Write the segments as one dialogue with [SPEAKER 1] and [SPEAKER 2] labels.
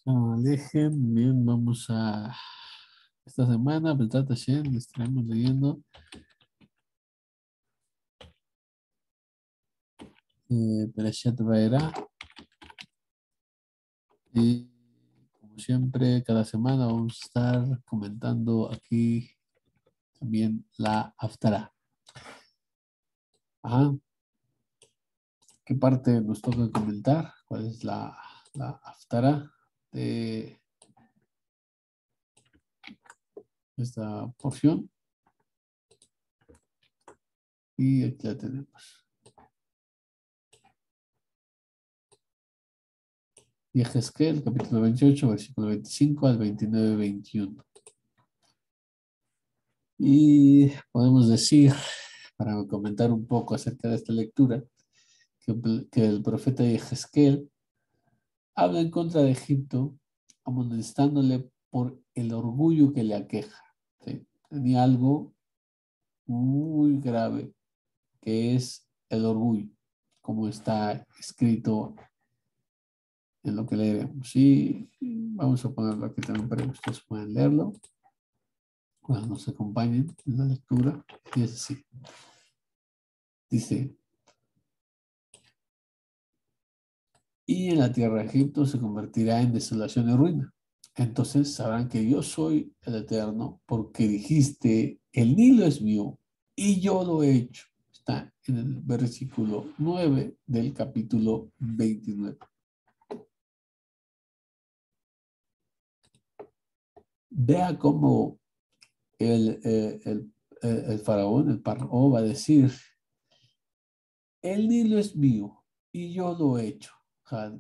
[SPEAKER 1] Alejen, bien, vamos a esta semana, Besat Hashem, estaremos leyendo Perashat Vaera. Y como siempre, cada semana vamos a estar comentando aquí también la Haftarah. Ajá. ¿Qué parte nos toca comentar? ¿Cuál es la Haftarah de esta porción? Y aquí la tenemos. Y Ezequiel, capítulo 28, versículo 25 al 29-21. Y podemos decir, para comentar un poco acerca de esta lectura, que el profeta Ezequiel habla en contra de Egipto, amonestándole por el orgullo que le aqueja. ¿Sí? Tenía algo muy grave, que es el orgullo, como está escrito en lo que leeremos. Y vamos a ponerlo aquí también para que ustedes puedan leerlo, cuando nos acompañen en la lectura. Y es así. Dice: y en la tierra de Egipto se convertirá en desolación y ruina. Entonces sabrán que yo soy el Eterno, porque dijiste, el Nilo es mío, y yo lo he hecho. Está en el versículo 9 del capítulo 29. Vea cómo el faraón, el paró, va a decir, el Nilo es mío, y yo lo he hecho. O sea,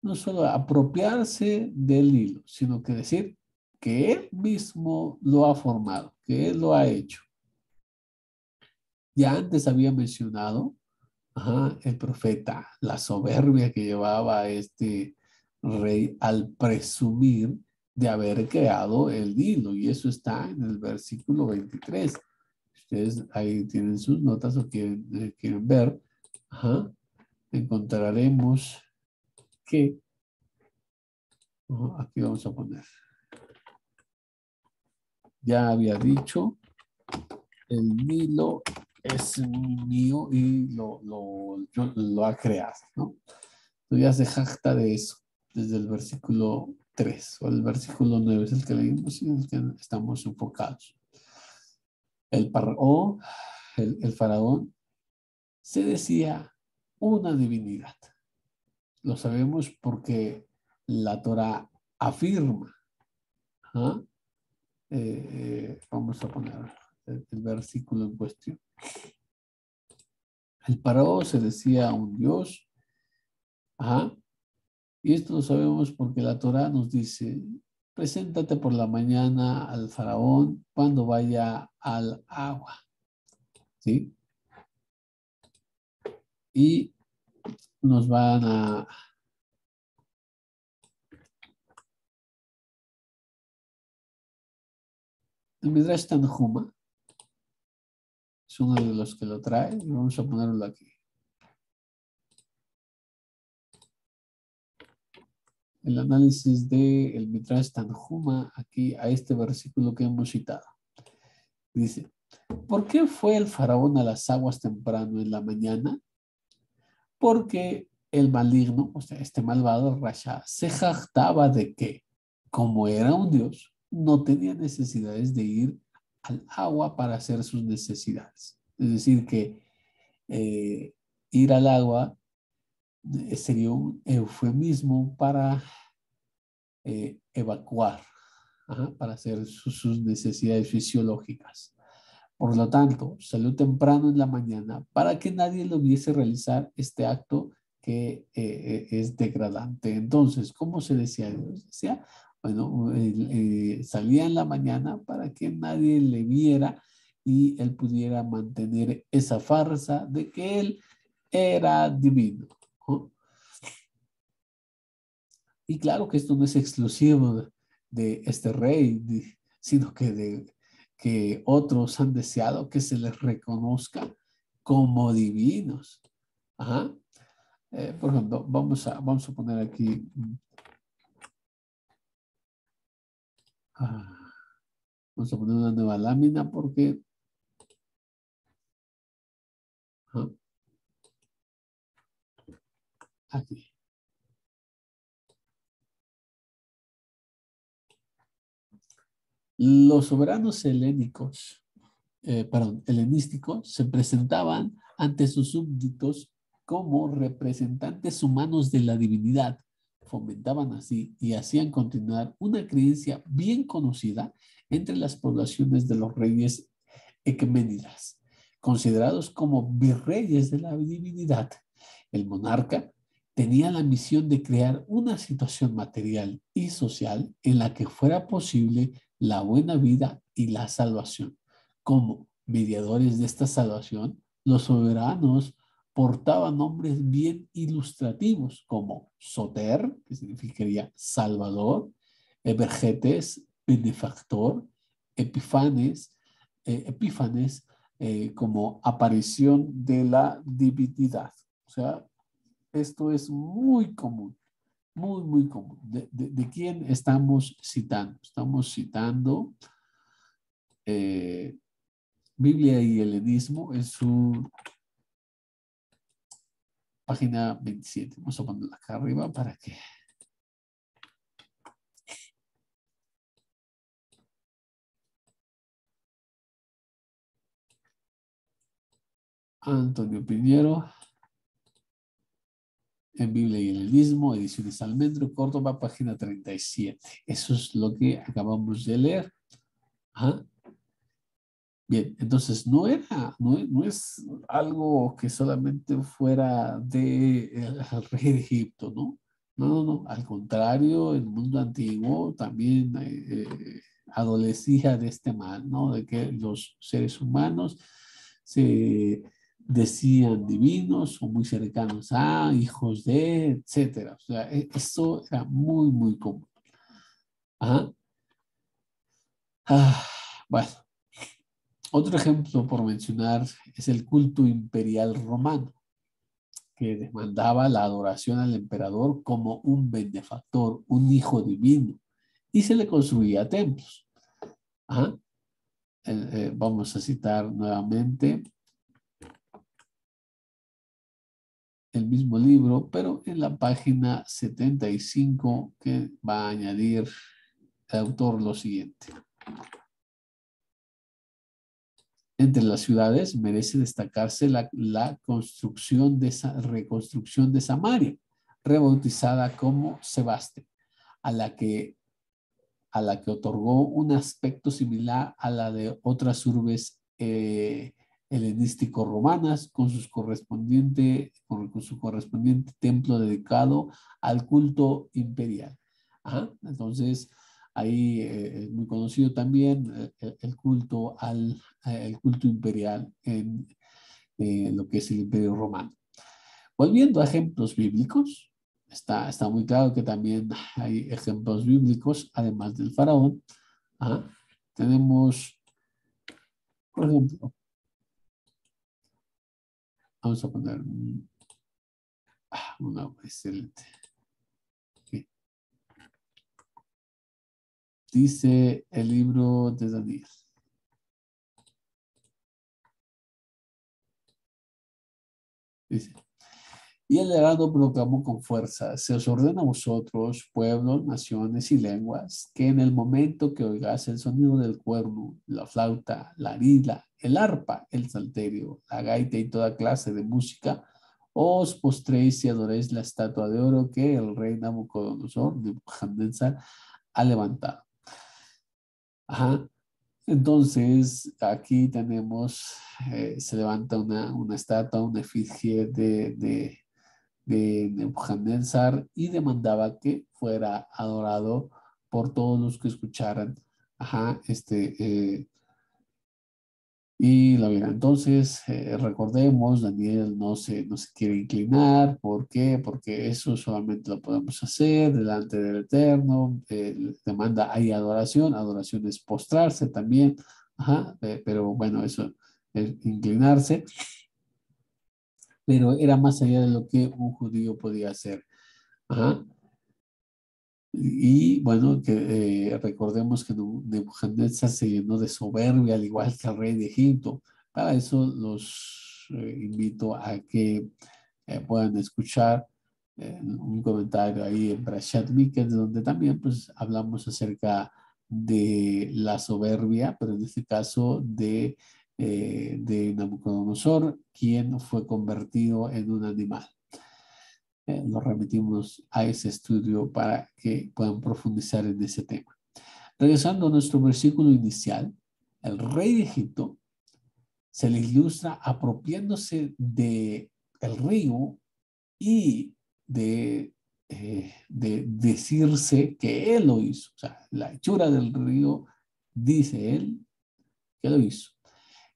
[SPEAKER 1] no solo apropiarse del Nilo, sino que decir que él mismo lo ha formado, que él lo ha hecho. Ya antes había mencionado, el profeta, la soberbia que llevaba este rey al presumir de haber creado el Nilo, y eso está en el versículo 23. Ustedes ahí tienen sus notas o quieren ver, encontraremos que, aquí vamos a poner, ya había dicho, el Nilo es mío y lo ha creado, ¿no? Entonces ya se jacta de eso desde el versículo 3 o el versículo 9 es el que leímos y en el que estamos enfocados. El paró, el faraón, se decía una divinidad. Lo sabemos porque la Torah afirma. Vamos a poner el versículo en cuestión. El paró se decía un dios. Y esto lo sabemos porque la Torah nos dice, preséntate por la mañana al faraón cuando vaya al agua. ¿Sí? Y nos van a... El Midrash Tanhuma es uno de los que lo trae y vamos a ponerlo aquí. El análisis del Midrash Tanhuma aquí a este versículo que hemos citado. Dice, ¿por qué fue el faraón a las aguas temprano en la mañana? Porque el maligno, o sea, este malvado Rasha, se jactaba de que, como era un dios, no tenía necesidades de ir al agua para hacer sus necesidades. Es decir, que ir al agua sería un eufemismo para evacuar, para hacer sus necesidades fisiológicas. Por lo tanto, salió temprano en la mañana para que nadie lo viese realizar este acto que es degradante. Entonces, ¿cómo se decía Dios? Decía, bueno, salía en la mañana para que nadie le viera y él pudiera mantener esa farsa de que él era divino, ¿no? Y claro que esto no es exclusivo de este rey, sino que otros han deseado que se les reconozca como divinos. Por ejemplo, vamos a poner aquí Ah, vamos a poner una nueva lámina porque ah, aquí. Los soberanos helenísticos se presentaban ante sus súbditos como representantes humanos de la divinidad. Fomentaban así y hacían continuar una creencia bien conocida entre las poblaciones de los reyes equeménidas, considerados como virreyes de la divinidad. El monarca tenía la misión de crear una situación material y social en la que fuera posible la buena vida y la salvación. Como mediadores de esta salvación, los soberanos portaban nombres bien ilustrativos como Soter, que significaría Salvador, Evergetes, benefactor, Epifanes, Epífanes, como aparición de la divinidad. O sea, esto es muy común, muy, muy común. ¿De quién estamos citando? Estamos citando eh, Biblia y helenismo en su página 27. Vamos a ponerla acá arriba para que... Antonio Piñero, en Biblia y helenismo, ediciones Almendro, Córdoba, página 37. Eso es lo que acabamos de leer. Ajá. Bien, entonces no es algo que solamente fuera de el rey de Egipto, ¿no? No. Al contrario, el mundo antiguo también adolecía de este mal, ¿no? De que los seres humanos se decían divinos o muy cercanos a hijos de, etcétera. O sea, esto era muy, muy común. Ajá. Ah, bueno. Otro ejemplo por mencionar es el culto imperial romano, que demandaba la adoración al emperador como un benefactor, un hijo divino, y se le construía templos. Ajá. Vamos a citar nuevamente el mismo libro, pero en la página 75 que va a añadir el autor lo siguiente. Entre las ciudades merece destacarse la construcción reconstrucción de Samaria, rebautizada como Sebaste, a la que, a la que otorgó un aspecto similar a la de otras urbes helenístico-romanas, con su correspondiente templo dedicado al culto imperial. Ajá. Entonces, ahí es muy conocido también el culto el culto imperial en lo que es el Imperio Romano. Volviendo a ejemplos bíblicos, está muy claro que también hay ejemplos bíblicos, además del faraón. Ajá. Tenemos, por ejemplo, vamos a poner una excelente. Okay. Dice el libro de Daniel. Dice, y el heraldo proclamó con fuerza, se os ordena a vosotros, pueblos, naciones y lenguas, que en el momento que oigáis el sonido del cuerno, la flauta, la lira, el arpa, el salterio, la gaita y toda clase de música, os postréis y adoréis la estatua de oro que el rey Nabucodonosor, Nebuchadnezzar, ha levantado. Ajá. Entonces, aquí tenemos, se levanta una estatua, una efigie de Nebuchadnezzar y demandaba que fuera adorado por todos los que escucharan. Ajá, y la vida. Entonces, recordemos, Daniel no se quiere inclinar. ¿Por qué? Porque eso solamente lo podemos hacer delante del Eterno. Demanda hay adoración. Adoración es postrarse también. Ajá, pero bueno, eso es inclinarse. Pero era más allá de lo que un judío podía hacer. Ajá. Y bueno, que recordemos que Nebuchadnezzar se llenó de soberbia, al igual que el rey de Egipto. Para eso los invito a que puedan escuchar un comentario ahí en Brashat Miketz, donde también pues hablamos acerca de la soberbia, pero en este caso de Nabucodonosor, quien fue convertido en un animal. Nos remitimos a ese estudio para que puedan profundizar en ese tema. Regresando a nuestro versículo inicial, el rey de Egipto se le ilustra apropiándose de el río y de decirse que él lo hizo. O sea, la hechura del río dice él que lo hizo.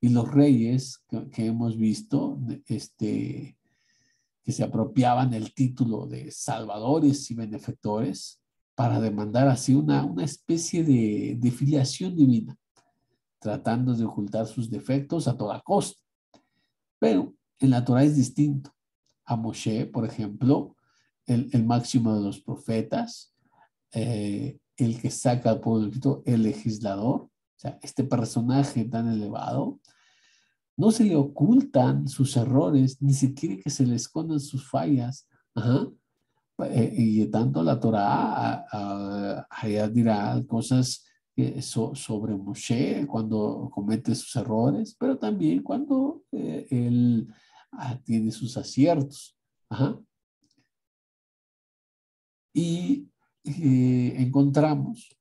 [SPEAKER 1] Y los reyes que hemos visto, que se apropiaban el título de salvadores y benefactores para demandar así una especie de filiación divina, tratando de ocultar sus defectos a toda costa. Pero en la Torah es distinto. A Moshe, por ejemplo, el máximo de los profetas, el que saca al pueblo de Egipto, el legislador, o sea, este personaje tan elevado, no se le ocultan sus errores, ni siquiera que se le escondan sus fallas. Ajá. Y tanto la Torah allá dirá cosas sobre Moshe cuando comete sus errores, pero también cuando él tiene sus aciertos. Ajá. Y encontramos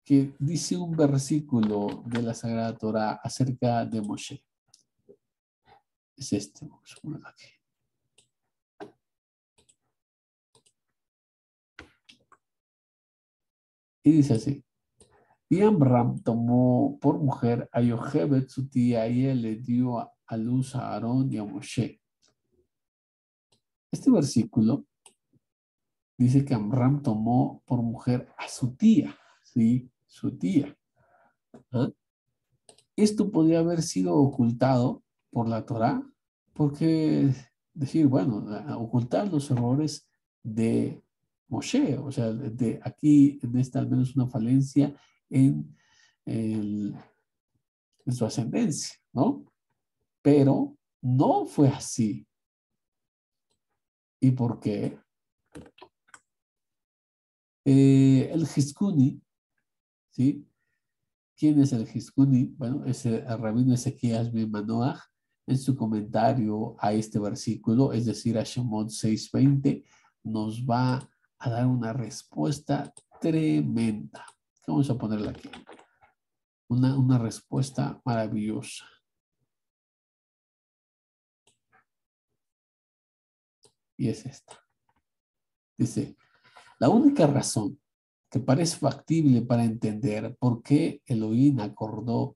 [SPEAKER 1] que dice un versículo de la Sagrada Torah acerca de Moshe. Es este, vamos a ponerlo aquí. Y dice así: y Amram tomó por mujer a Yochebed, su tía, y él le dio a luz a Aarón y a Moshe. Este versículo dice que Amram tomó por mujer a su tía, ¿sí? Su tía. ¿Ah? Esto podría haber sido ocultado por la Torá, porque decir, bueno, ocultar los errores de Moshe, o sea, de aquí en esta al menos una falencia en, el, en su ascendencia, ¿no? Pero no fue así. ¿Y por qué? El Jizcuni, ¿sí? ¿Quién es el Jizcuni? Bueno, es el rabino Ezequías ben Manoach, en su comentario a este versículo, es decir, a Shemot 6:20, nos va a dar una respuesta tremenda. Vamos a ponerla aquí. Una respuesta maravillosa. Y es esta. Dice, la única razón que parece factible para entender por qué Elohim acordó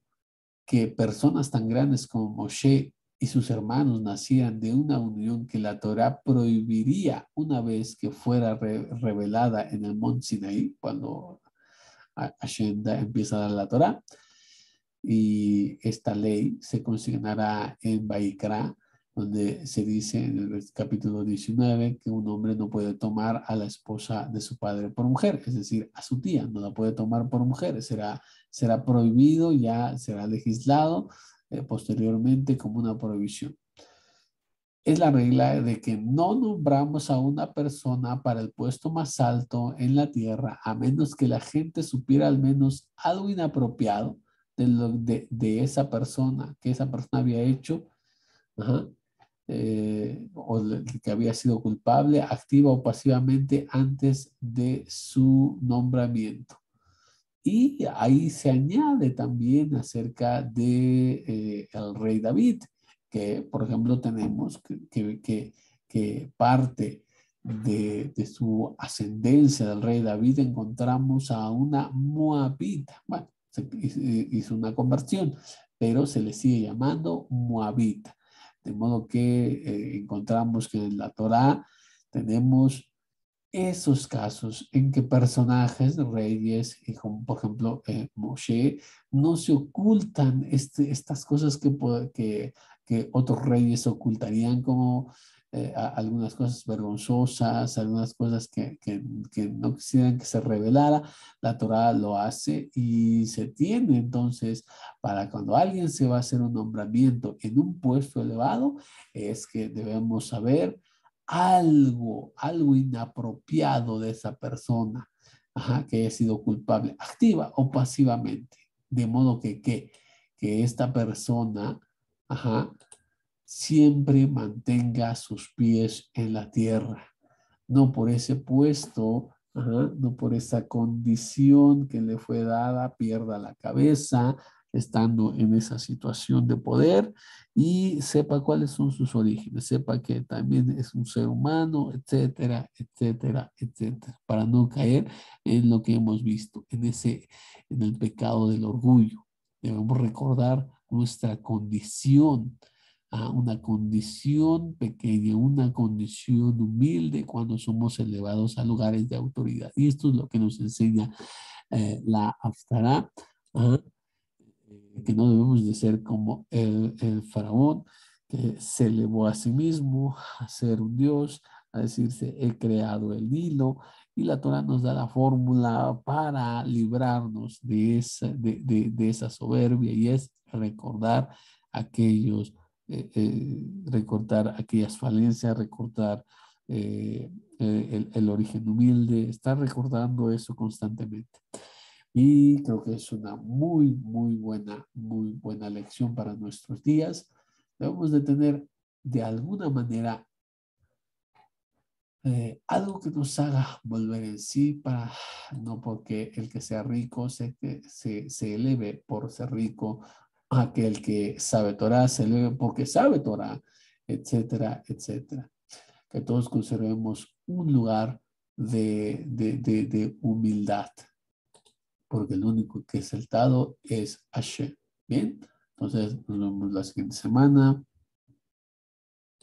[SPEAKER 1] que personas tan grandes como Moshe y sus hermanos nacieran de una unión que la Torá prohibiría una vez que fuera revelada en el Monte Sinaí, cuando Hashem empieza a dar la Torá, y esta ley se consignará en Baikra, donde se dice en el capítulo 19 que un hombre no puede tomar a la esposa de su padre por mujer, es decir, a su tía, no la puede tomar por mujer, será prohibido, ya será legislado posteriormente como una prohibición. Es la regla de que no nombramos a una persona para el puesto más alto en la tierra, a menos que la gente supiera al menos algo inapropiado de esa persona, que esa persona había hecho, ajá, o que había sido culpable, activa o pasivamente antes de su nombramiento. Y ahí se añade también acerca de el rey David, que por ejemplo tenemos que parte de su ascendencia del rey David encontramos a una moabita. Bueno, hizo una conversión, pero se le sigue llamando moabita. De modo que encontramos que en la Torá tenemos esos casos en que personajes, reyes, y como por ejemplo Moshe, no se ocultan estas cosas que que otros reyes ocultarían como algunas cosas vergonzosas, algunas cosas que no quisieran que se revelara. La Torá lo hace y se tiene entonces para cuando alguien se va a hacer un nombramiento en un puesto elevado, es que debemos saber algo inapropiado de esa persona, ajá, que haya sido culpable, activa o pasivamente. De modo que esta persona, ajá, siempre mantenga sus pies en la tierra, no por ese puesto, ajá, no por esa condición que le fue dada, pierda la cabeza estando en esa situación de poder y sepa cuáles son sus orígenes, sepa que también es un ser humano, etcétera, etcétera, etcétera, para no caer en lo que hemos visto, en el pecado del orgullo. Debemos recordar nuestra condición, a una condición pequeña, una condición humilde cuando somos elevados a lugares de autoridad. Y esto es lo que nos enseña la Haftará, que no debemos de ser como el faraón, que se elevó a sí mismo a ser un Dios, a decirse, he creado el Nilo, y la Torah nos da la fórmula para librarnos de esa soberbia, y es recordar aquellos, recordar aquellas falencias, recordar el origen humilde, estar recordando eso constantemente. Y creo que es una muy buena lección para nuestros días. Debemos de tener de alguna manera algo que nos haga volver en sí, para, no porque el que sea rico se eleve por ser rico, aquel que sabe Torah se eleve porque sabe Torah, etcétera, etcétera. Que todos conservemos un lugar de humildad, porque el único que es exaltado es Hashem. Bien, entonces nos vemos la siguiente semana.